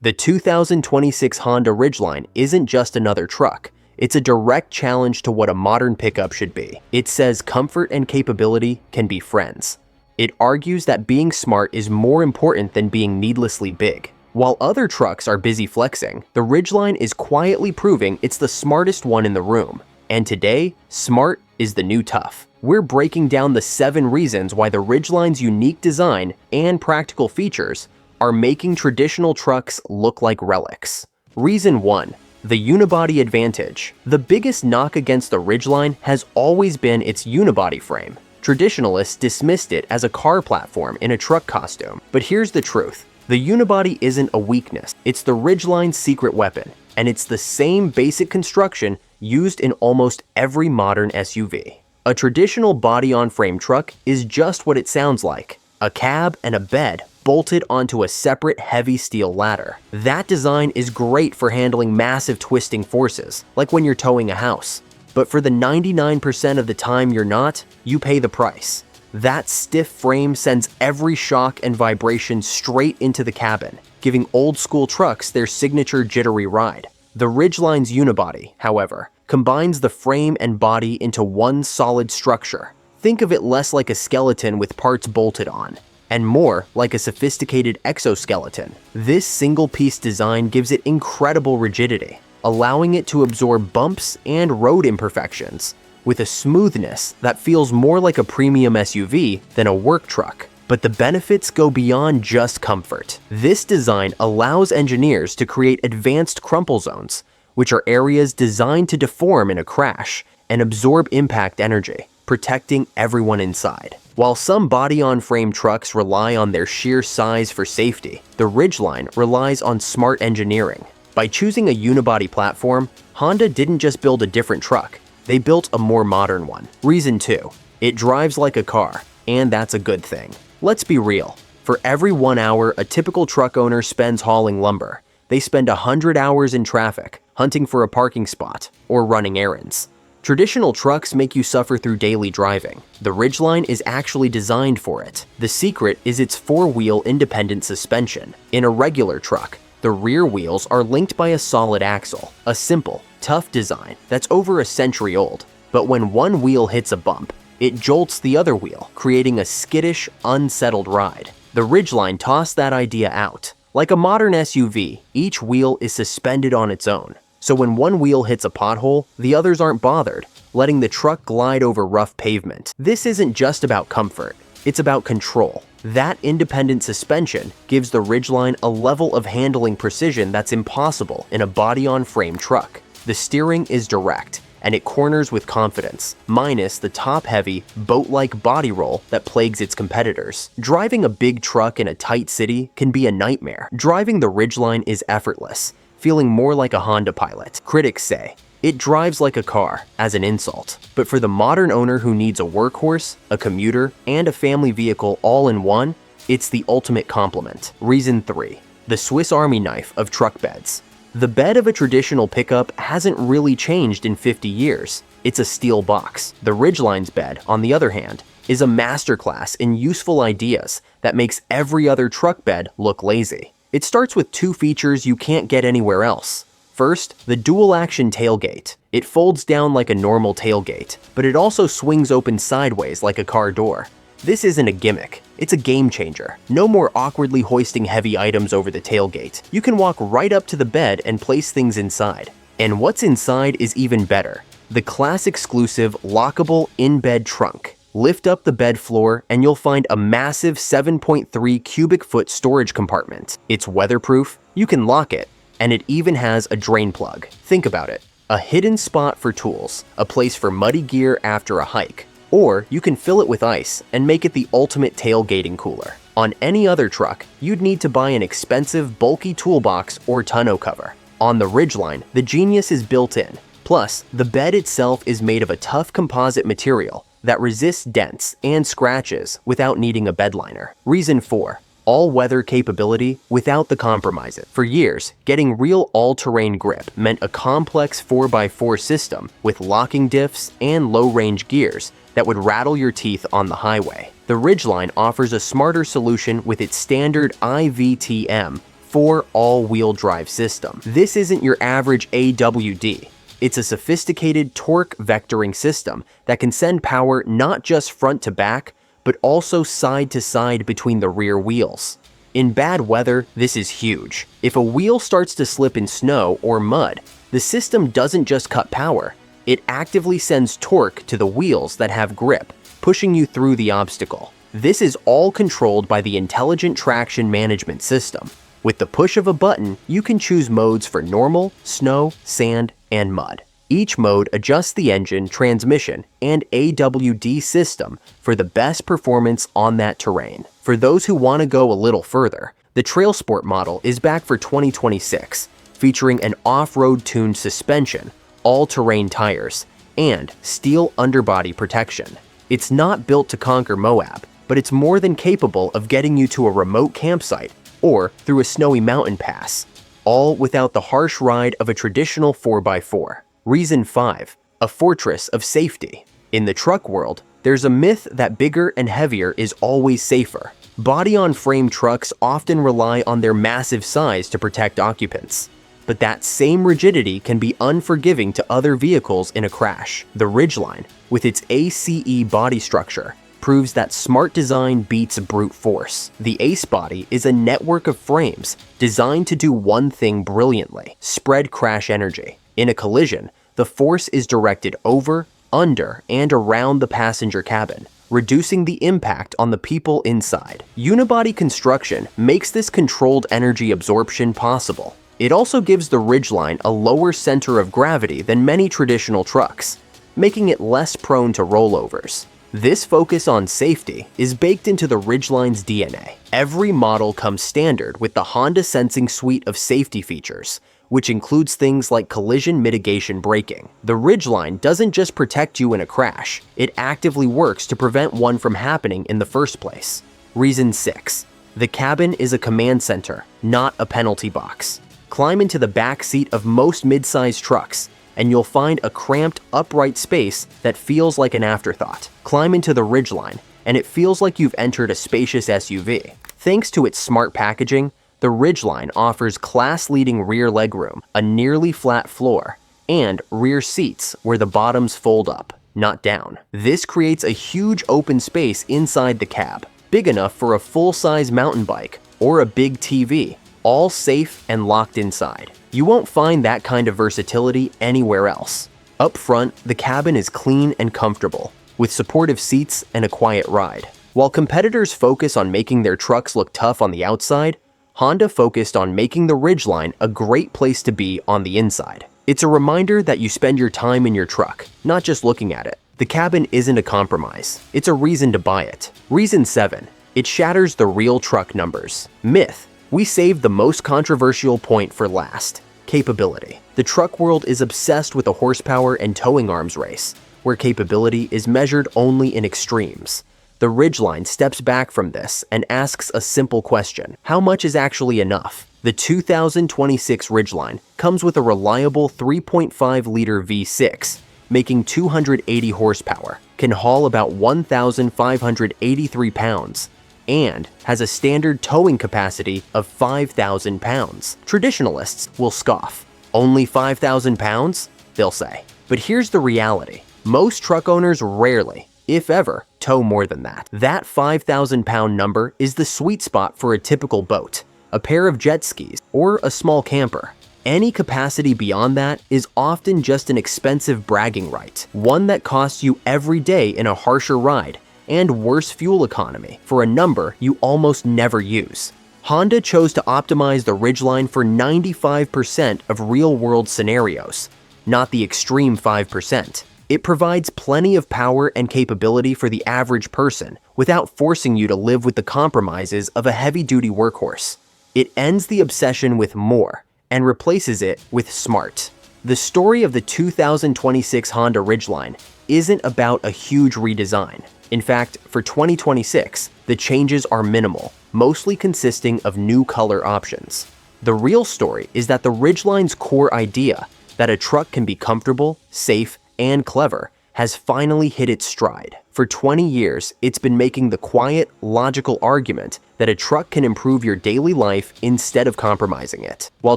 The 2026 Honda Ridgeline isn't just another truck. It's a direct challenge to what a modern pickup should be. It says comfort and capability can be friends. It argues that being smart is more important than being needlessly big. While other trucks are busy flexing, the Ridgeline is quietly proving it's the smartest one in the room. And today, smart is the new tough. We're breaking down the 7 reasons why the Ridgeline's unique design and practical features are making traditional trucks look like relics. Reason 1. The unibody advantage. The biggest knock against the Ridgeline has always been its unibody frame. Traditionalists dismissed it as a car platform in a truck costume. But here's the truth. The unibody isn't a weakness. It's the Ridgeline's secret weapon, and it's the same basic construction used in almost every modern SUV. A traditional body-on-frame truck is just what it sounds like. A cab and a bed bolted onto a separate heavy steel ladder. That design is great for handling massive twisting forces, like when you're towing a house. But for the 99% of the time you're not, you pay the price. That stiff frame sends every shock and vibration straight into the cabin, giving old-school trucks their signature jittery ride. The Ridgeline's unibody, however, combines the frame and body into one solid structure. Think of it less like a skeleton with parts bolted on, and more like a sophisticated exoskeleton. This single-piece design gives it incredible rigidity, allowing it to absorb bumps and road imperfections with a smoothness that feels more like a premium SUV than a work truck. But the benefits go beyond just comfort. This design allows engineers to create advanced crumple zones, which are areas designed to deform in a crash and absorb impact energy, protecting everyone inside. While some body-on-frame trucks rely on their sheer size for safety, the Ridgeline relies on smart engineering. By choosing a unibody platform, Honda didn't just build a different truck, they built a more modern one. Reason 2. It drives like a car, and that's a good thing. Let's be real. For every 1 hour a typical truck owner spends hauling lumber, they spend 100 hours in traffic, hunting for a parking spot, or running errands. Traditional trucks make you suffer through daily driving. The Ridgeline is actually designed for it. The secret is its 4-wheel independent suspension. In a regular truck, the rear wheels are linked by a solid axle, a simple, tough design that's over a century old. But when one wheel hits a bump, it jolts the other wheel, creating a skittish, unsettled ride. The Ridgeline tossed that idea out. Like a modern SUV, each wheel is suspended on its own. So when one wheel hits a pothole, the others aren't bothered, letting the truck glide over rough pavement. This isn't just about comfort, it's about control. That independent suspension gives the Ridgeline a level of handling precision that's impossible in a body-on-frame truck. The steering is direct, and it corners with confidence, minus the top-heavy, boat-like body roll that plagues its competitors. Driving a big truck in a tight city can be a nightmare. Driving the Ridgeline is effortless, feeling more like a Honda Pilot. Critics say, it drives like a car, as an insult. But for the modern owner who needs a workhorse, a commuter, and a family vehicle all in one, it's the ultimate compliment. Reason 3. The Swiss Army knife of truck beds. The bed of a traditional pickup hasn't really changed in 50 years. It's a steel box. The Ridgeline's bed, on the other hand, is a masterclass in useful ideas that makes every other truck bed look lazy. It starts with 2 features you can't get anywhere else. First, the dual-action tailgate. It folds down like a normal tailgate, but it also swings open sideways like a car door. This isn't a gimmick, it's a game changer. No more awkwardly hoisting heavy items over the tailgate. You can walk right up to the bed and place things inside. And what's inside is even better. The class-exclusive, lockable in-bed trunk. Lift up the bed floor and you'll find a massive 7.3 cubic foot storage compartment. It's weatherproof, you can lock it, and it even has a drain plug. Think about it. A hidden spot for tools, a place for muddy gear after a hike. Or you can fill it with ice and make it the ultimate tailgating cooler. On any other truck, you'd need to buy an expensive, bulky toolbox or tonneau cover. On the Ridgeline, the genius is built in. Plus, the bed itself is made of a tough composite material that resists dents and scratches without needing a bed liner. Reason 4. All-weather capability without the compromises. For years, getting real all-terrain grip meant a complex 4x4 system with locking diffs and low-range gears that would rattle your teeth on the highway. The Ridgeline offers a smarter solution with its standard IVTM 4 all-wheel drive system. This isn't your average AWD. It's a sophisticated torque vectoring system that can send power not just front to back, but also side to side between the rear wheels. In bad weather, this is huge. If a wheel starts to slip in snow or mud, the system doesn't just cut power, it actively sends torque to the wheels that have grip, pushing you through the obstacle. This is all controlled by the Intelligent Traction Management System. With the push of a button, you can choose modes for normal, snow, sand, and mud. Each mode adjusts the engine, transmission, and AWD system for the best performance on that terrain. For those who want to go a little further, the Trail Sport model is back for 2026, featuring an off-road tuned suspension, all-terrain tires, and steel underbody protection. It's not built to conquer Moab, but it's more than capable of getting you to a remote campsite or through a snowy mountain pass, all without the harsh ride of a traditional 4x4. Reason 5. A fortress of safety. In the truck world, there's a myth that bigger and heavier is always safer. Body-on-frame trucks often rely on their massive size to protect occupants. But that same rigidity can be unforgiving to other vehicles in a crash. The Ridgeline, with its ACE body structure, proves that smart design beats brute force. The ACE body is a network of frames designed to do one thing brilliantly: spread crash energy. In a collision, the force is directed over, under, and around the passenger cabin, reducing the impact on the people inside. Unibody construction makes this controlled energy absorption possible. It also gives the Ridgeline a lower center of gravity than many traditional trucks, making it less prone to rollovers. This focus on safety is baked into the Ridgeline's DNA. Every model comes standard with the Honda Sensing suite of safety features, which includes things like collision mitigation braking. The Ridgeline doesn't just protect you in a crash, it actively works to prevent one from happening in the first place. Reason 6. The cabin is a command center, not a penalty box. Climb into the back seat of most mid-size trucks, and you'll find a cramped, upright space that feels like an afterthought. Climb into the Ridgeline, and it feels like you've entered a spacious SUV. Thanks to its smart packaging, the Ridgeline offers class-leading rear legroom, a nearly flat floor, and rear seats where the bottoms fold up, not down. This creates a huge open space inside the cab, big enough for a full-size mountain bike or a big TV, all safe and locked inside. You won't find that kind of versatility anywhere else. Up front, the cabin is clean and comfortable, with supportive seats and a quiet ride. While competitors focus on making their trucks look tough on the outside, Honda focused on making the Ridgeline a great place to be on the inside. It's a reminder that you spend your time in your truck, not just looking at it. The cabin isn't a compromise, it's a reason to buy it. Reason 7. It shatters the real truck numbers. Myth. We saved the most controversial point for last: capability. The truck world is obsessed with a horsepower and towing arms race, where capability is measured only in extremes. The Ridgeline steps back from this and asks a simple question: how much is actually enough? The 2026 Ridgeline comes with a reliable 3.5-liter V6, making 280 horsepower, can haul about 1,583 pounds, and has a standard towing capacity of 5,000 pounds. Traditionalists will scoff. Only 5,000 pounds? They'll say. But here's the reality. Most truck owners rarely, if ever, tow more than that. That 5,000-pound number is the sweet spot for a typical boat, a pair of jet skis, or a small camper. Any capacity beyond that is often just an expensive bragging right, one that costs you every day in a harsher ride and worse fuel economy for a number you almost never use. Honda chose to optimize the Ridgeline for 95% of real-world scenarios, not the extreme 5%. It provides plenty of power and capability for the average person without forcing you to live with the compromises of a heavy-duty workhorse. It ends the obsession with more and replaces it with smart. The story of the 2026 Honda Ridgeline isn't about a huge redesign. In fact, for 2026, the changes are minimal, mostly consisting of new color options. The real story is that the Ridgeline's core idea, that a truck can be comfortable, safe, and clever, has finally hit its stride. For 20 years, it's been making the quiet, logical argument that a truck can improve your daily life instead of compromising it. While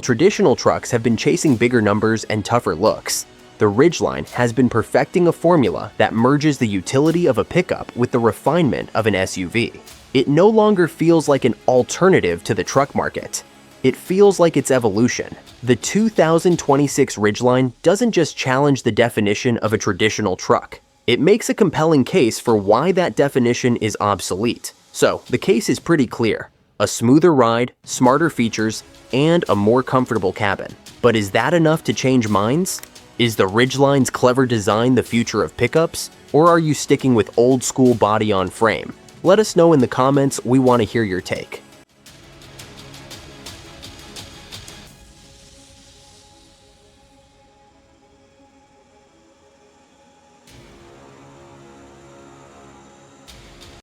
traditional trucks have been chasing bigger numbers and tougher looks, the Ridgeline has been perfecting a formula that merges the utility of a pickup with the refinement of an SUV. It no longer feels like an alternative to the truck market. It feels like its evolution. The 2026 Ridgeline doesn't just challenge the definition of a traditional truck. It makes a compelling case for why that definition is obsolete. So, the case is pretty clear. A smoother ride, smarter features, and a more comfortable cabin. But is that enough to change minds? Is the Ridgeline's clever design the future of pickups? Or are you sticking with old school body on frame? Let us know in the comments, we want to hear your take.